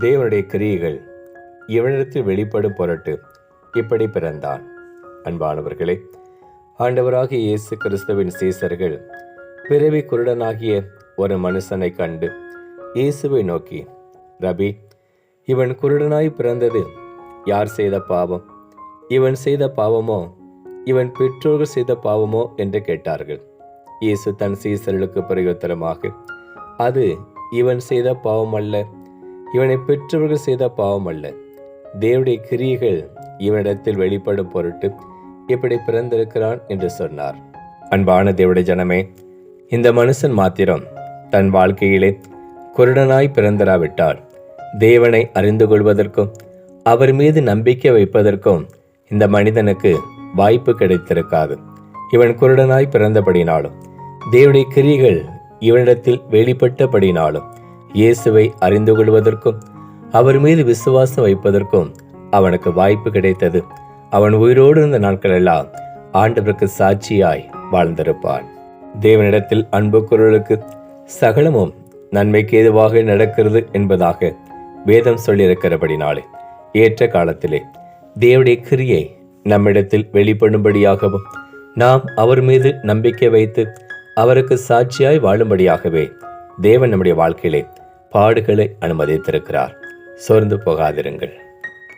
தேவனுடைய கிரியைகள் இவனிடத்தில் வெளிப்படும் பொருட்டு இப்படி பிறந்தான். அன்பானவர்களே, ஆண்டவராகிய இயேசு கிறிஸ்துவின் சீசர்கள் பிறவி குருடனாகிய ஒரு மனுஷனை கண்டு இயேசுவை நோக்கி, ரபி, இவன் குருடனாய் பிறந்தது யார் செய்த பாவம்? இவன் செய்த பாவமோ இவன் பெற்றோர்கள் செய்த பாவமோ என்று கேட்டார்கள். இயேசு தன் சீசர்களுக்கு பிரயோத்தரமாக, அது இவன் செய்த பாவம் அல்ல, இவனை பெற்றவர்கள் செய்த பாவம் அல்ல, தேவனுடைய கிரியைகள் இவனிடத்தில் வெளிப்படும் பொருட்டு இப்படி பிறந்திருக்கிறான் என்று சொன்னார். அன்பான தேவனுடைய ஜனமே, இந்த மனுஷன் மாத்திரம் தன் வாழ்க்கையிலே குருடனாய் பிறந்தராவிட்டால் தேவனை அறிந்து கொள்வதற்கும் அவர் மீது நம்பிக்கை வைப்பதற்கும் இந்த மனிதனுக்கு வாய்ப்பு கிடைத்திருக்காது. இவன் குருடனாய் பிறந்தபடினாலும் தேவனுடைய கிரியைகள் இவனிடத்தில் வெளிப்பட்டபடினாலும் இயேசுவை அறிந்து கொள்வதற்கும் அவர் மீது விசுவாசம் வைப்பதற்கும் அவனுக்கு வாய்ப்பு கிடைத்தது. அவன் உயிரோடு இருந்த நாட்கள் எல்லாம் ஆண்டவருக்கு சாட்சியாய் வாழ்ந்திருப்பான். தேவனிடத்தில் அன்பு குரலுக்கு சகலமும் நன்மைக்கு ஏதுவாக நடக்கிறது என்பதாக வேதம் சொல்லியிருக்கிறபடினாலே ஏற்ற காலத்திலே தேவனுடைய கிரியை நம்மிடத்தில் வெளிப்படும்படியாகவும் நாம் அவர் மீது நம்பிக்கை வைத்து அவருக்கு சாட்சியாய் வாழும்படியாகவே தேவன் நம்முடைய வாழ்க்கையிலே பாடுகளை அனுமதித்திருக்கிறார். சோர்ந்து போகாதிருங்கள்.